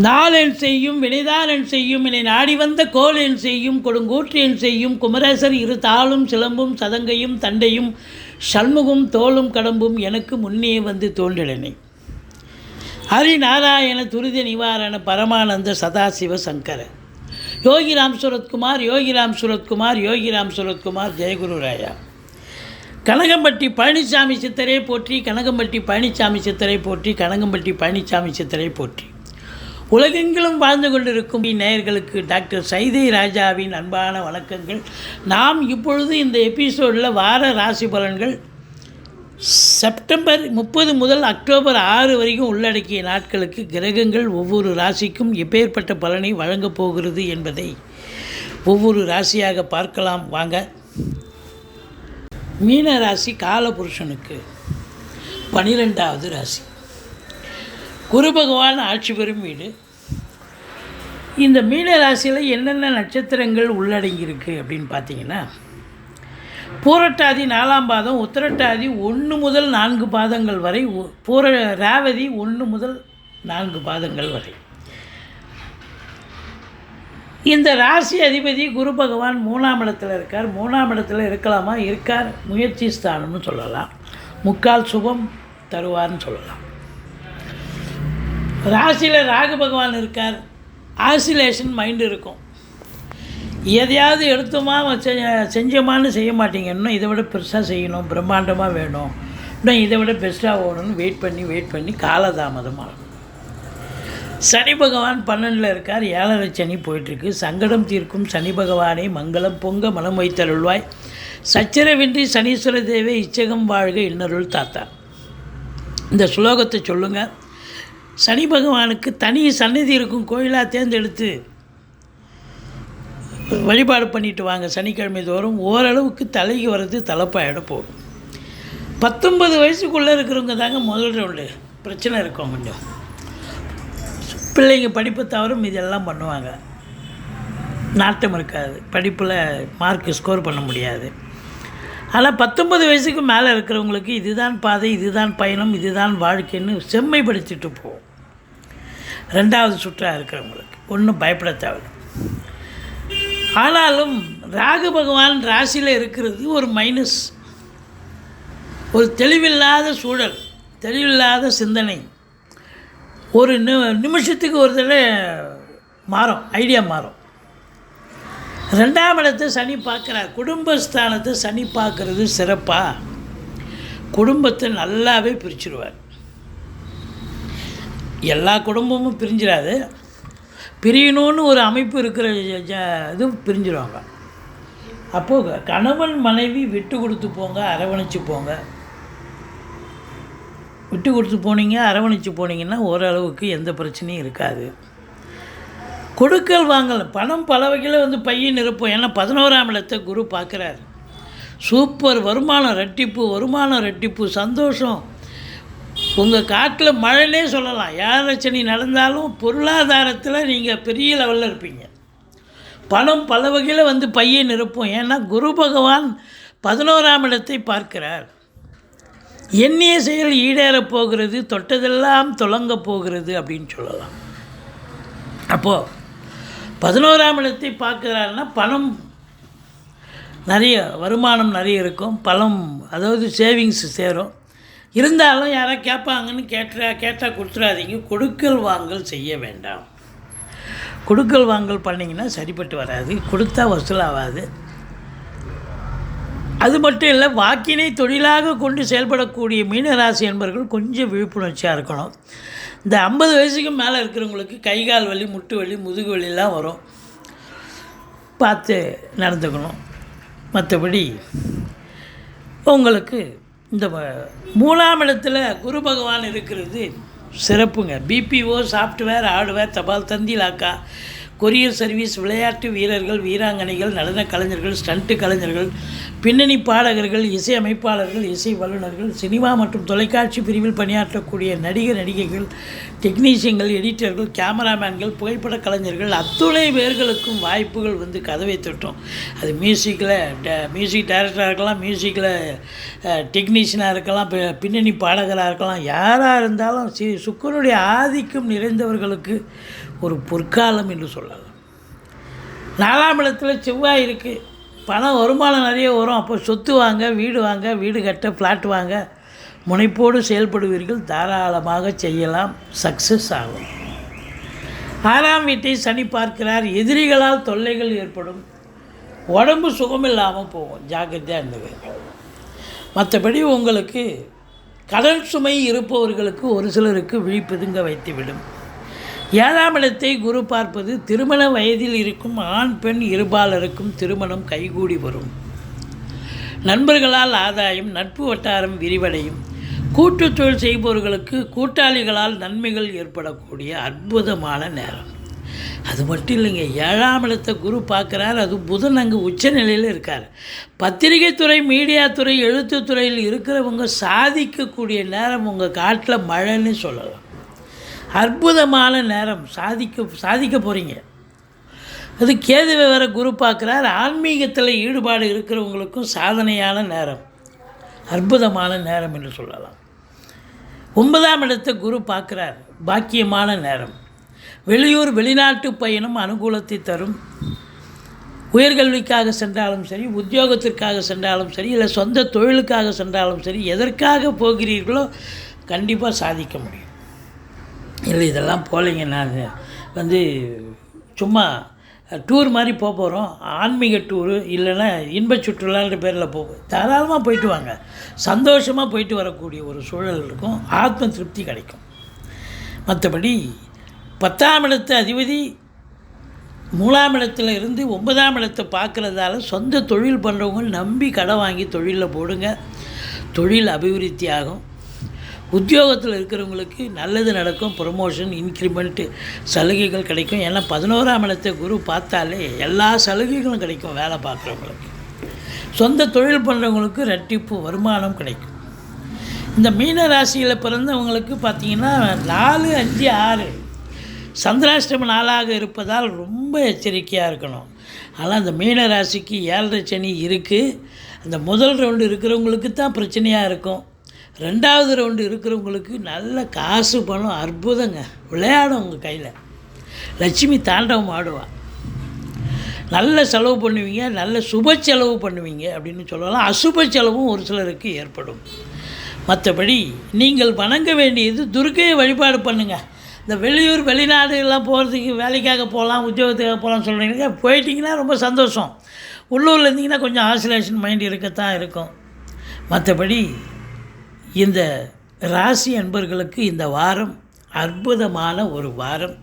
நாளென் செய்யும் வினைதானென் செய்யும் என்னை நாடி வந்த கோலென் செய்யும் கொடுங்கூற்றென் செய்யும் குமரேசர் இரு தாளும் சிலம்பும் சதங்கையும் தண்டையும் சண்முகும் தோளும் கடம்பும் எனக்கு முன்னே வந்து தோன்றினனை. ஹரிநாராயண துரித நிவாரண பரமானந்த சதாசிவ சங்கர யோகிராம் சுரத்குமார் யோகிராம் சுரத்குமார் யோகிராம் சுரத்குமார் ஜெயகுரு ராயா. கனகம்பட்டி பழனிசாமி சித்தரை போற்றி, கனகம்பட்டி பழனிசாமி சித்தரை போற்றி, கனகம்பட்டி பழனிசாமி சித்தரை போற்றி. உலகெங்கிலும் வாழ்ந்து கொண்டிருக்கும் நேயர்களுக்கு டாக்டர் சைதை ராஜாவின் அன்பான வணக்கங்கள். நாம் இப்பொழுது இந்த எபிசோடில் வார ராசி பலன்கள் செப்டம்பர் 30 முதல் அக்டோபர் 6 வரைக்கும் உள்ளடக்கிய நாட்களுக்கு கிரகங்கள் ஒவ்வொரு ராசிக்கும் எப்பேற்பட்ட பலனை வழங்கப் போகிறது என்பதை ஒவ்வொரு ராசியாக பார்க்கலாம் வாங்க. மீன ராசி காலபுருஷனுக்கு 12வது ராசி. குரு பகவான் ஆட்சி பெறும் வீடு. இந்த மீன ராசியில் என்னென்ன நட்சத்திரங்கள் உள்ளடங்கியிருக்கு அப்படின்னு பார்த்தீங்கன்னா, பூரட்டாதி 4ஆம் பாதம், உத்திரட்டாதி 1 முதல் 4 பாதங்கள் வரை, ரேவதி 1 முதல் 4 பாதங்கள் வரை. இந்த ராசி அதிபதி குரு பகவான் 3ஆம் இடத்துல இருக்கார். 3ஆம் இடத்துல இருக்கலாமா? இருக்கார். முயற்சி ஸ்தானம்னு சொல்லலாம், முக்கால் சுபம் தருவார்னு சொல்லலாம். ராசியில் ராகு பகவான் இருக்கார். ஆசிலேஷன் மைண்டு இருக்கும். எதையாவது எடுத்தோமா செஞ்சோமான்னு செய்ய மாட்டீங்க. இன்னும் இதை விட பெருசாக செய்யணும், பிரம்மாண்டமாக வேணும், இன்னும் இதை விட பெஸ்ட்டாக ஓடணும்னு வெயிட் பண்ணி காலதாமதமாகும். சனி பகவான் 12ல் இருக்கார். 7.5 சனி போயிட்டுருக்கு. சங்கடம் தீர்க்கும் சனி பகவானை மங்களம் பொங்க மனம் வைத்தருள்வாய், சச்சரவின்றி சனீஸ்வர தேவே இச்சகம் வாழ்க இன்னருள் தாத்தா. இந்த ஸ்லோகத்தை சொல்லுங்கள். சனி பகவானுக்கு தனி சந்நிதி இருக்கும் கோயிலாக தேர்ந்தெடுத்து வழிபாடு பண்ணிட்டு வாங்க. சனிக்கிழமை தோறும் ஓரளவுக்கு தலைக்கு வர்றது தலைப்பாயிட போகும். 19 வயசுக்குள்ளே இருக்கிறவங்க தாங்க முதல் ரவுண்டு பிரச்சனை இருக்கும். கொஞ்சம் பிள்ளைங்க படிப்பை தவிர இதெல்லாம் பண்ணுவாங்க. நாட்டம் இருக்காது, படிப்பில் மார்க் ஸ்கோர் பண்ண முடியாது. ஆனால் 19 வயசுக்கு மேலே இருக்கிறவங்களுக்கு இதுதான் பாதை, இதுதான் பயணம், இதுதான் வாழ்க்கைன்னு செம்மைப்படுத்திட்டு போகும். 2வது சுற்றாக இருக்கிறவங்களுக்கு ஒன்றும் பயப்பட தேவை. ஆனாலும் ராகு பகவான் ராசியில் இருக்கிறது ஒரு மைனஸ். ஒரு தெளிவில்லாத சூழல், தெளிவில்லாத சிந்தனை. ஒரு நிமிஷத்துக்கு ஒரு தடவை மாறும், ஐடியா மாறும். 2ஆம் இடத்தை சனி பார்க்குறார். குடும்பஸ்தானத்தை சனி பார்க்குறது சிறப்பாக குடும்பத்தை நல்லாவே பிரிச்சுடுவார். எல்லா குடும்பமும் பிரிஞ்சிடாது, பிரியணும்னு ஒரு அமைப்பு இருக்கிற இது பிரிஞ்சிடுவாங்க. அப்போது கணவன் மனைவி விட்டு கொடுத்து போங்க, அரவணைச்சு போங்க. விட்டு கொடுத்து போனீங்க, அரவணைச்சு போனீங்கன்னா ஓரளவுக்கு எந்த பிரச்சனையும் இருக்காது. கொடுக்கல் வாங்கல், பணம் பல வகையில் பையன் இருப்போம். ஏன்னா 11ஆம் இடத்தை குரு பார்க்குறார். சூப்பர் வருமானம் ரெட்டிப்பு, சந்தோஷம். உங்கள் காட்டில் மழைனே சொல்லலாம். 7.5 சனி நடந்தாலும் பொருளாதாரத்தில் நீங்கள் பெரிய லெவலில் இருப்பீங்க. பணம் பல வகையில் பையன் இருப்போம். ஏன்னா குரு பகவான் 11ஆம் இடத்தை பார்க்கிறார். எண்ணிய செயல் ஈடேறப் போகிறது, தொட்டதெல்லாம் தொடங்க போகிறது அப்படின்னு சொல்லலாம். அப்போது 11ஆம் இடத்தை பார்க்குறாருன்னா பணம் நிறைய, வருமானம் நிறைய இருக்கும். பணம் அதாவது சேவிங்ஸ் சேரும். இருந்தாலும் யாராவது கேட்பாங்கன்னு கேட்டால் கொடுத்துடாதீங்க. கொடுக்கல் வாங்கல் செய்ய வேண்டாம். கொடுக்கல் வாங்கல் பண்ணிங்கன்னா சரிப்பட்டு வராது, கொடுத்தா வசூலாகாது. அது மட்டும் இல்லை, வாக்கினை தொழிலாக கொண்டு செயல்படக்கூடிய மீனராசி என்பவர்கள் கொஞ்சம் விழிப்புணர்ச்சியாக இருக்கணும். இந்த 50 வயசுக்கு மேலே இருக்கிறவங்களுக்கு கைகால் வலி, முட்டு வலி, முதுகு வலிலாம் வரும். பார்த்து நடந்துக்கணும். மற்றபடி உங்களுக்கு இந்த 3ஆம் இடத்துல குரு பகவான் இருக்கிறது சிறப்புங்க. பிபிஓ, சாஃப்ட்வேர், ஹார்ட்வேர், தபால் தந்தி இலாக்கா, கொரியர் சர்வீஸ், விளையாட்டு வீரர்கள், வீராங்கனைகள், நடன கலைஞர்கள், ஸ்டண்ட்டு கலைஞர்கள், பின்னணி பாடகர்கள், இசை அமைப்பாளர்கள், இசை வல்லுநர்கள், சினிமா மற்றும் தொலைக்காட்சி பிரிவில் பணியாற்றக்கூடிய நடிகைகள், டெக்னீஷியன்கள், எடிட்டர்கள், கேமராமேன்கள், புகைப்பட கலைஞர்கள் அத்துணை பேர்களுக்கும் வாய்ப்புகள் கதவை தொட்டும். அது மியூசிக்கில் மியூசிக் டைரக்டராக இருக்கலாம், மியூசிக்கில் டெக்னீஷியனாக இருக்கலாம், பின்னணி பாடகராக இருக்கலாம். யாராக இருந்தாலும் சுக்கிரனுடைய ஆதிக்கம் நிறைந்தவர்களுக்கு ஒரு பொற்காலம் என்று சொல்லலாம். 4ஆம் இடத்துல செவ்வாய் இருக்குது. பணம் வருமானம் நிறைய வரும். அப்போ சொத்து வாங்க, வீடு கட்ட, ஃப்ளாட் வாங்க முனைப்போடு செயல்படுவீர்கள். தாராளமாக செய்யலாம், சக்ஸஸ் ஆகும். 6ஆம் வீட்டை சனி பார்க்கிறார். எதிரிகளால் தொல்லைகள் ஏற்படும். உடம்பு சுகமில்லாமல் போகும், ஜாக்கிரதையாக இருந்தது. மற்றபடி உங்களுக்கு கடன் சுமை இருப்பவர்களுக்கு ஒரு சிலருக்கு விழிப்புதுங்க வைத்துவிடும். 7ஆம் இடத்தை குரு பார்ப்பது திருமண வயதில் இருக்கும் ஆண் பெண் இருபாலருக்கும் திருமணம் கைகூடி வரும். நண்பர்களால் ஆதாயம், நட்பு வட்டாரம் விரிவடையும். கூட்டு தொழில் செய்பவர்களுக்கு கூட்டாளிகளால் நன்மைகள் ஏற்படக்கூடிய அற்புதமான நேரம். அது மட்டும் இல்லைங்க, 7ஆம் இடத்தை குரு பார்க்குறார். அது புதன் அங்கே உச்ச நிலையில் இருக்கார். பத்திரிகை துறை, மீடியா துறை, எழுத்துத்துறையில் இருக்கிறவங்க சாதிக்கக்கூடிய நேரம். உங்கள் காட்டில் மழைன்னு சொல்லலாம். அற்புதமான நேரம். சாதிக்க போகிறீங்க. அது கேதுவை வேற குரு பார்க்குறார். ஆன்மீகத்தில் ஈடுபாடு இருக்கிறவங்களுக்கும் சாதனையான நேரம், அற்புதமான நேரம் என்று சொல்லலாம். 9ஆம் இடத்தை குரு பார்க்குறார். பாக்கியமான நேரம். வெளியூர் வெளிநாட்டு பயணம் அனுகூலத்தை தரும். உயர்கல்விக்காக சென்றாலும் சரி, உத்தியோகத்திற்காக சென்றாலும் சரி, இல்லை சொந்த தொழிலுக்காக சென்றாலும் சரி, எதற்காக போகிறீர்களோ கண்டிப்பாக சாதிக்க முடியும். இல்லை இதெல்லாம் போகலைங்க, நான் சும்மா டூர் மாதிரி போகிறோம், ஆன்மீக டூரு இல்லைன்னா இன்ப சுற்றுலான்ற பேரில் தாராளமாக போயிட்டு வாங்க. சந்தோஷமாக போயிட்டு வரக்கூடிய ஒரு சூழல் இருக்கும். ஆத்ம திருப்தி கிடைக்கும். மற்றபடி 10ஆம் இடத்து அதிபதி 3ஆம் இடத்துல இருந்து 9ஆம் இடத்தை பார்க்குறதால சொந்த தொழில் பண்ணுறவங்க நம்பி கடை வாங்கி தொழிலில் போடுங்க. தொழில் அபிவிருத்தி ஆகும். உத்தியோகத்தில் இருக்கிறவங்களுக்கு நல்லது நடக்கும். ப்ரொமோஷன், இன்க்ரிமெண்ட்டு, சலுகைகள் கிடைக்கும். ஏன்னா 11ஆம் இடத்தை குரு பார்த்தாலே எல்லா சலுகைகளும் கிடைக்கும். வேலை பார்க்குறவங்களுக்கு, சொந்த தொழில் பண்ணுறவங்களுக்கு ரெட்டிப்பு வருமானம் கிடைக்கும். இந்த மீன ராசியில் பிறந்தவங்களுக்கு பார்த்திங்கன்னா 4, 5, 6 சந்திராஷ்டம நாளாக இருப்பதால் ரொம்ப எச்சரிக்கையாக இருக்கணும். ஆனால் அந்த மீன ராசிக்கு 7.5 சனி இருக்குது. அந்த முதல் ரவுண்டு இருக்கிறவங்களுக்கு தான் பிரச்சனையாக இருக்கும். 2வது ரவுண்டு இருக்கிறவங்களுக்கு நல்ல காசு பணம் அற்புதங்க விளையாடும். உங்கள் கையில் லட்சுமி தாண்டவம் ஆடுவா. நல்ல செலவு பண்ணுவீங்க, நல்ல சுப செலவு பண்ணுவீங்க அப்படின்னு சொல்லலாம். அசுப செலவும் ஒரு சிலருக்கு ஏற்படும். மற்றபடி நீங்கள் வணங்க வேண்டியது துர்க்கையை வழிபாடு பண்ணுங்கள். இந்த வெளியூர் வெளிநாடு எல்லாம் போகிறதுக்கு, வேலைக்காக போகலாம், உத்தியோகத்துக்காக போகலாம்னு சொல்கிறீங்க. போயிட்டிங்கன்னா ரொம்ப சந்தோஷம். உள்ளூரில் இருந்தீங்கன்னா கொஞ்சம் ஆசிலேஷன் மைண்ட் இருக்கத்தான் இருக்கும். மற்றபடி இந்த ராசி அன்பர்களுக்கு இந்த வாரம் அற்புதமான ஒரு வாரம்.